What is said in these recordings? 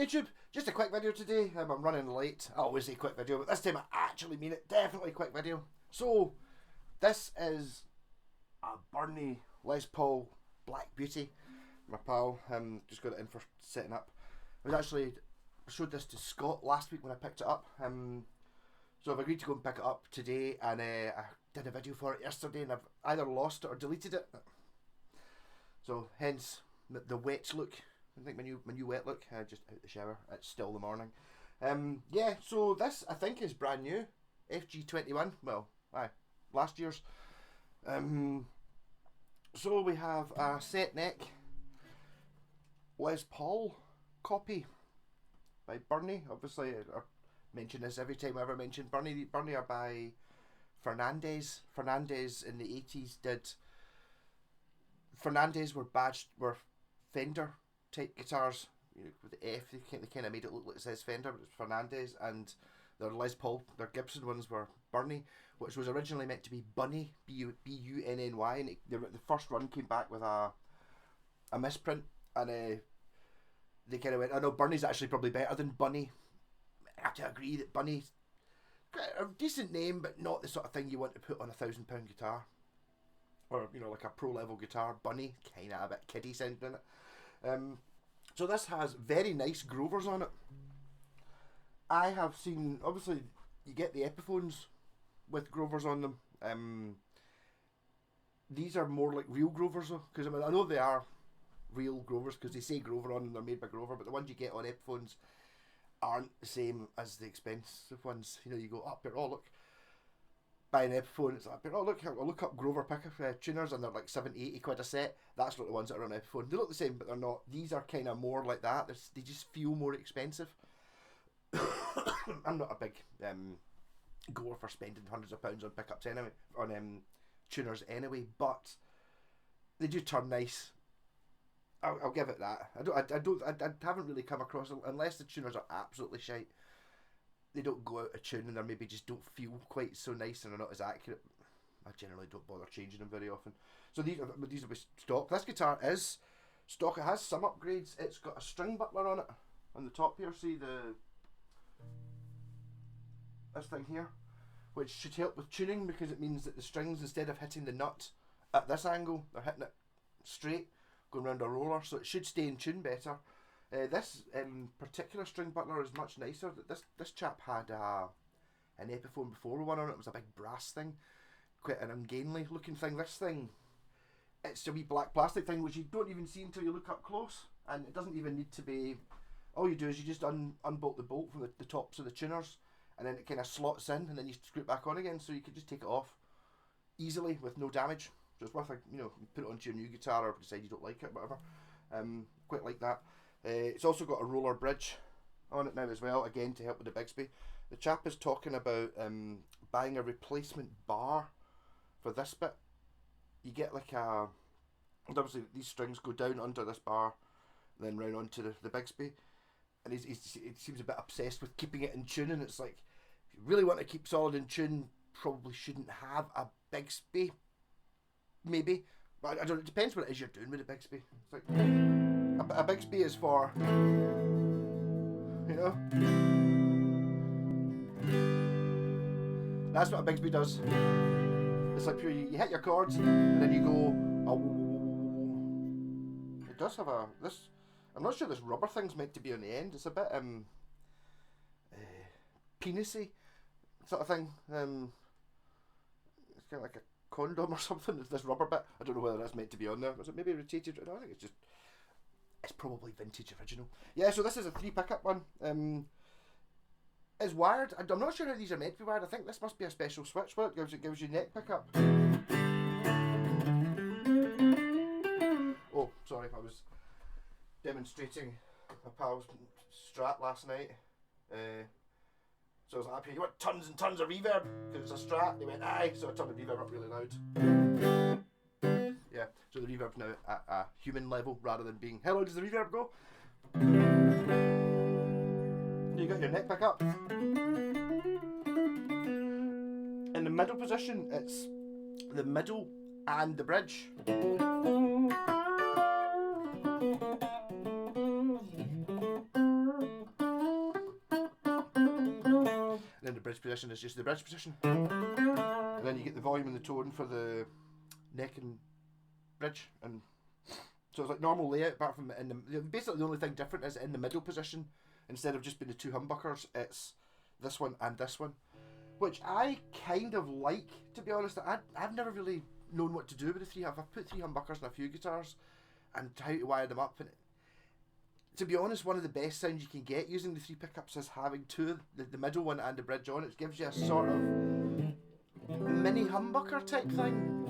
YouTube, just a quick video today. I'm running late. I always say quick video, but this time I actually mean it. Definitely quick video. So, this is a Burny Les Paul Black Beauty. My pal just got it in for setting up. I showed this to Scott last week when I picked it up. So I've agreed to go and pick it up today, and I did a video for it yesterday, and I've either lost it or deleted it. So hence the wet look. I think my new wet look. Just out the shower. It's still the morning. Yeah. So this I think is brand new. FG21. Well, last year's. So we have a set neck Les Paul copy by Burny. Obviously, I mention this every time I ever mention Burny. Burny are by Fernandes. Fernandes in the 80s did. Fernandes were Fender type guitars, you know, with the F. They kind of made it look like it says Fender, but it's Fernandes, and their Les Paul, their Gibson ones were Burny, which was originally meant to be Bunny, B-U-N-N-Y, and the first run came back with a misprint, and they kind of went, I know Burny's actually probably better than Bunny. I have to agree that Bunny's a decent name, but not the sort of thing you want to put on a £1,000 guitar. Or, you know, like a pro level guitar. Bunny, kind of a bit kiddie sounding in it. So this has very nice Grovers on it. I have seen, obviously, you get the Epiphones with Grovers on them. These are more like real Grovers though, because I mean, I know they are real Grovers because they say Grover on them, they're made by Grover, but the ones you get on Epiphones aren't the same as the expensive ones. You know, you go up here, oh look, buy an Epiphone, it's like, oh look, I'll look up Grover pickup tuners, and they're like 70-80 quid a set. That's not the ones that are on Epiphone. They look the same, but they're not. These are kind of more like that. They just feel more expensive. I'm not a big goer for spending hundreds of pounds on pickups anyway, on tuners anyway, but they do turn nice. I'll give it that. I haven't really come across, unless the tuners are absolutely shite, they don't go out of tune and they maybe just don't feel quite so nice and they're not as accurate. I generally don't bother changing them very often. So these will be stock. This guitar is stock. It has some upgrades. It's got a string butler on it on the top here. See this thing here, which should help with tuning because it means that the strings, instead of hitting the nut at this angle, they're hitting it straight, going around a roller, so it should stay in tune better. This particular string butler is much nicer. This chap had an Epiphone before with one on it. It was a big brass thing, quite an ungainly looking thing. This thing, it's a wee black plastic thing which you don't even see until you look up close, and it doesn't even need to be. All you do is you just unbolt the bolt from the tops of the tuners, and then it kind of slots in, and then you screw it back on again, so you can just take it off easily with no damage. So it's worth, you know, put it onto your new guitar or decide you don't like it, whatever. Quite like that. It's also got a roller bridge on it now as well, again to help with the Bigsby. The chap is talking about buying a replacement bar for this bit. You get like a, obviously these strings go down under this bar, then round onto the Bigsby, and he seems a bit obsessed with keeping it in tune, and it's like, if you really want to keep solid in tune, probably shouldn't have a Bigsby, maybe, but I don't know, it depends what it is you're doing with the Bigsby. It's like, a Bigsby is for, you know, that's what a Bigsby does. It's like you hit your chords and then you go, oh. It does have this, I'm not sure this rubber thing's meant to be on the end. It's a bit penisy sort of thing. It's kind of like a condom or something. It's this rubber bit. I don't know whether that's meant to be on there. Was it maybe rotated? I think it's just, it's probably vintage original. Yeah, so this is a 3 pickup one. It's wired. I'm not sure how these are meant to be wired. I think this must be a special switch. Well, it gives you neck pickup. Oh, sorry, I was demonstrating my pal's Strat last night. So I was like, you want tons and tons of reverb because it's a Strat. They went, aye. So I turned the reverb up really loud. Yeah, so the reverb's now at a human level rather than being, how loud does the reverb go? You got your neck back up. In the middle position, it's the middle and the bridge. bridge position is just the bridge position. And then you get the volume and the tone for the neck and bridge. And so it's like normal layout, apart from basically the only thing different is in the middle position. Instead of just being the two humbuckers, it's this one and this one. Which I kind of like, to be honest. I've never really known what to do with the three. I've put three humbuckers in a few guitars and how to wire them up. And to be honest, one of the best sounds you can get using the three pickups is having two, the middle one and the bridge on. It gives you a sort of mini humbucker type thing.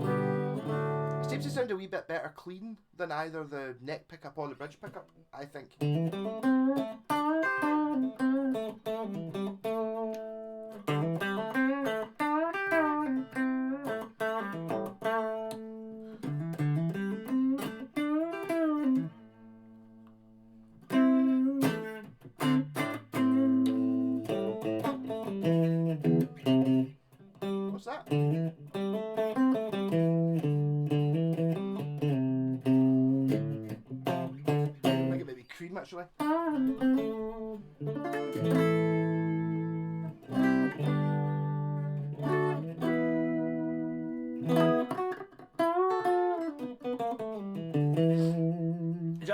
It seems to sound a wee bit better clean than either the neck pickup or the bridge pickup, I think. What's that? I think it may be cream actually.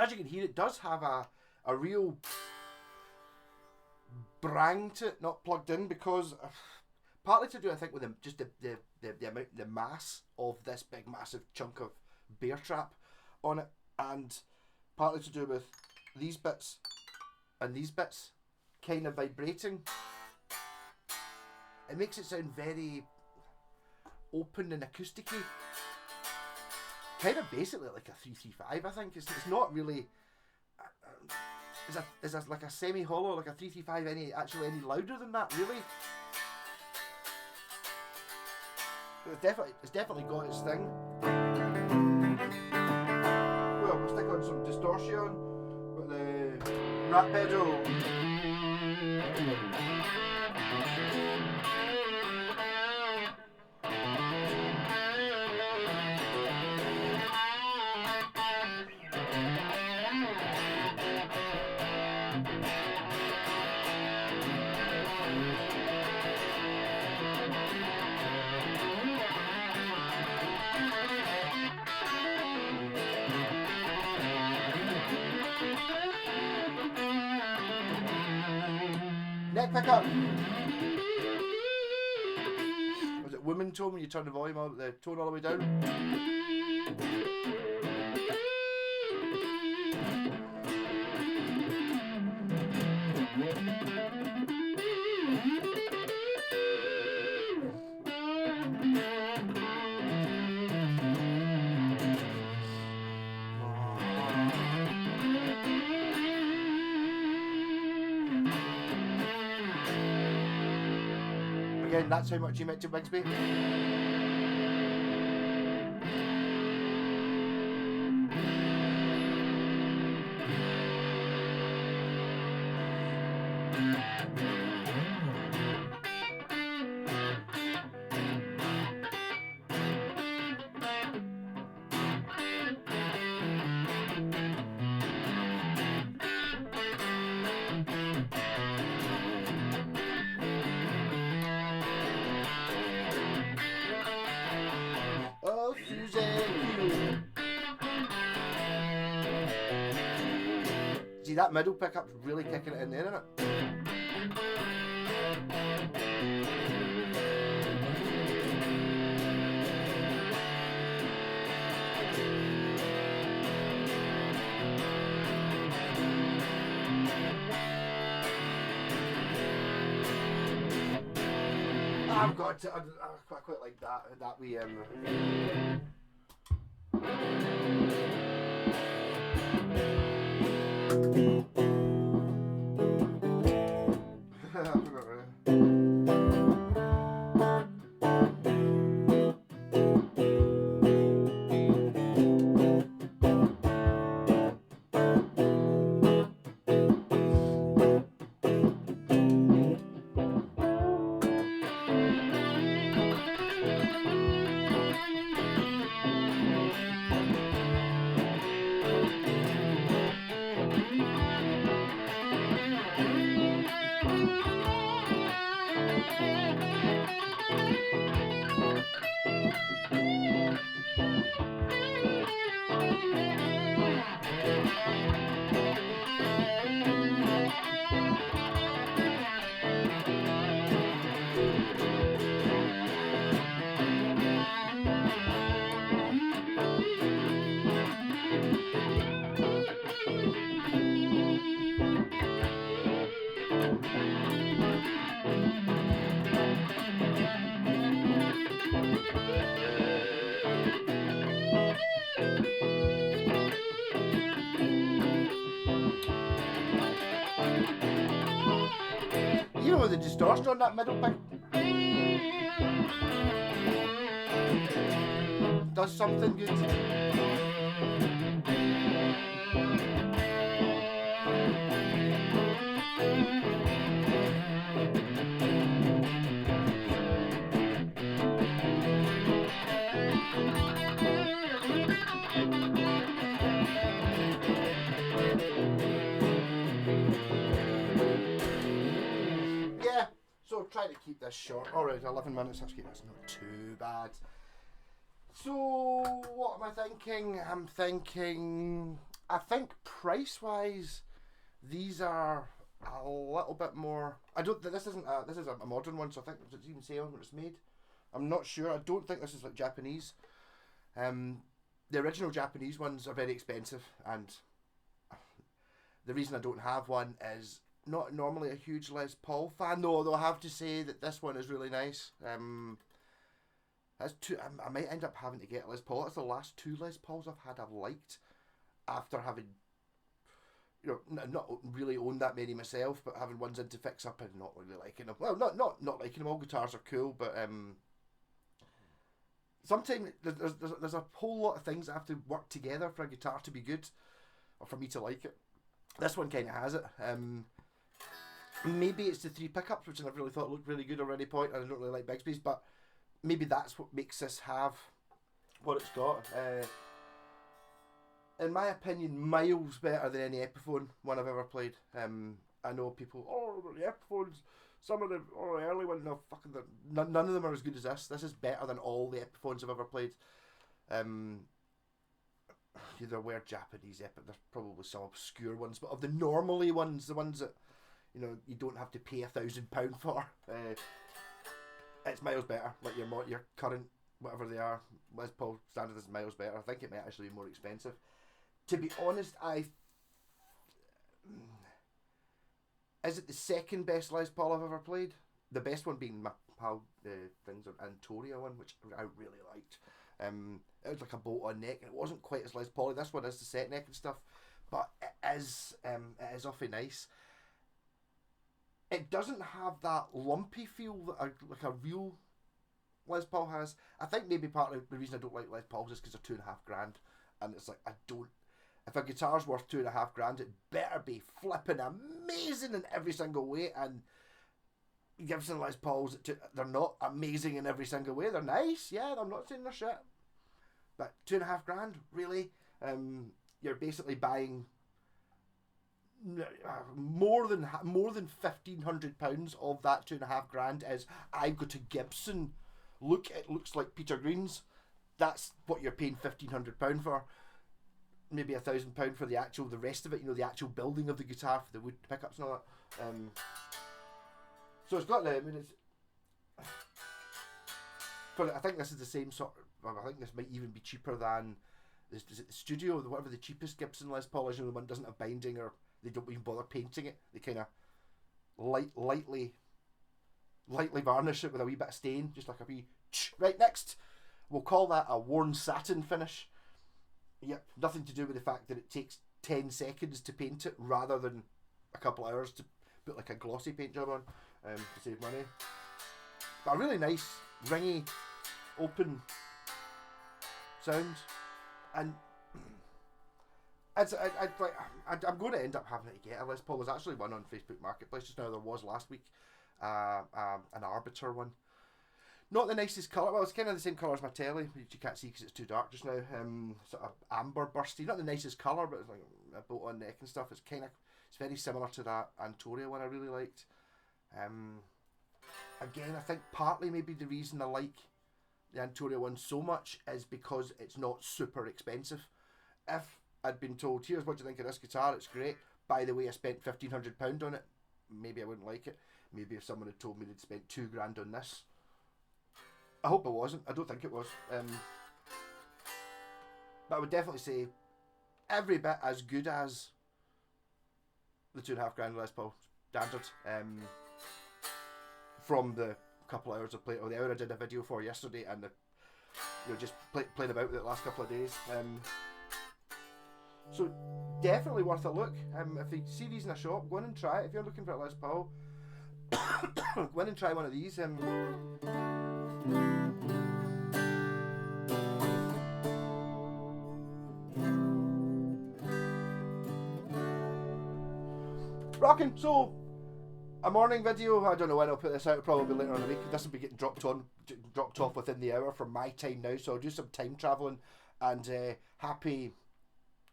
As you can hear, it does have a real brang to it, not plugged in, because partly to do, I think, with just the amount, the mass of this big massive chunk of bear trap on it, and partly to do with these bits and these bits kind of vibrating. It makes it sound very open and acousticy. Kind of basically like a 335, I think. It's not really. Is a like a semi-hollow, like a 335 any louder than that, really? It's definitely got its thing. Well, we'll stick on some distortion with the rat pedal. Neck pickup. Was it woman tone when you turn the volume all the tone all the way down? Again, that's how much you meant to Bigsby. See, that middle pickup's really kicking it in there, isn't it? I've got to, I quite like that we know, the distortion on that middle pick does something good. Yeah, so try to keep this short. Alright, 11 minutes, actually that's not too bad. So, what am I thinking? I think price-wise, these are a little bit more. I don't. This is a modern one, so I think does it even say on when it's made? I'm not sure. I don't think this is like Japanese. The original Japanese ones are very expensive, and the reason I don't have one is not normally a huge Les Paul fan. Though I have to say that this one is really nice. That's two. I might end up having to get a Les Paul. That's the last two Les Pauls I've had I've liked after having, not really owned that many myself, but having ones in to fix up and not really liking them. Well, not liking them. All guitars are cool, but sometimes there's a whole lot of things that have to work together for a guitar to be good, or for me to like it. This one kind of has it. Maybe it's the 3 pickups, which I've really thought looked really good at any point, and I don't really like Bigsby's, but maybe that's what makes this have what it's got. In my opinion, miles better than any Epiphone one I've ever played. I know people, the Epiphones, some of the early ones, no, fucking, none of them are as good as this. This is better than all the Epiphones I've ever played. There were Japanese there's probably some obscure ones, but of the normally ones, the ones that you don't have to pay £1,000 for, it's miles better. Like your current whatever they are, Les Paul standard is miles better. I think it might actually be more expensive. To be honest, is it the second best Les Paul I've ever played? The best one being my pal things on Antoria one, which I really liked. It was like a bolt-on neck, and it wasn't quite as Les Paul. This one is the set neck and stuff, but it is awfully nice. It doesn't have that lumpy feel that like a real Les Paul has. I think maybe part of the reason I don't like Les Pauls is because they're $2,500, and it's like if a guitar's worth $2,500, it better be flipping amazing in every single way. And Gibson Les Pauls, they're not amazing in every single way. They're nice, yeah. I'm not saying they're shit, but $2,500, really? You're basically buying more than £1,500 of that $2,500 is I've got a Gibson. Look, it looks like Peter Green's. That's what you're paying £1,500 for. Maybe £1,000 for the rest of it. The actual building of the guitar, for the wood pickups and all that. So it's got I think this is the same sort of. I think this might even be cheaper than. Is it the Studio? Whatever the cheapest Gibson Les Paul is. The one doesn't have binding, or they don't even bother painting it. They kind of lightly varnish it with a wee bit of stain, just like a wee. Right, next, we'll call that a worn satin finish. Yep, nothing to do with the fact that it takes 10 seconds to paint it rather than a couple of hours to put like a glossy paint job on to save money. But a really nice, ringy, open sound, and I'm going to end up having to get a Les Paul. There's actually one on Facebook Marketplace just now. There was last week, an Arbiter one. Not the nicest colour. Well, it's kind of the same colour as my telly, which you can't see because it's too dark just now. Sort of amber bursty. Not the nicest colour, but it's like a bolt-on neck and stuff. It's very similar to that Antoria one I really liked. Again, I think partly maybe the reason I like the Antoria one so much is because it's not super expensive. If I'd been told, here's what you think of this guitar, it's great, by the way I spent £1,500 on it, maybe I wouldn't like it. Maybe if someone had told me they'd spent £2,000 on this, I hope it wasn't. I don't think it was. But I would definitely say every bit as good as the $2,500 Les Paul standard. From the couple of hours I played, or the hour I did a video for yesterday, and just playing about with it the last couple of days. So definitely worth a look. If you see these in a shop, go in and try it. If you're looking for a Les Paul, Go in and try one of these. Rocking. So, a morning video. I don't know when I'll put this out. Probably later in the week. This will be getting dropped off within the hour from my time now. So I'll do some time traveling. And happy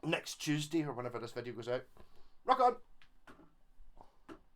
next Tuesday or whenever this video goes out. Rock on.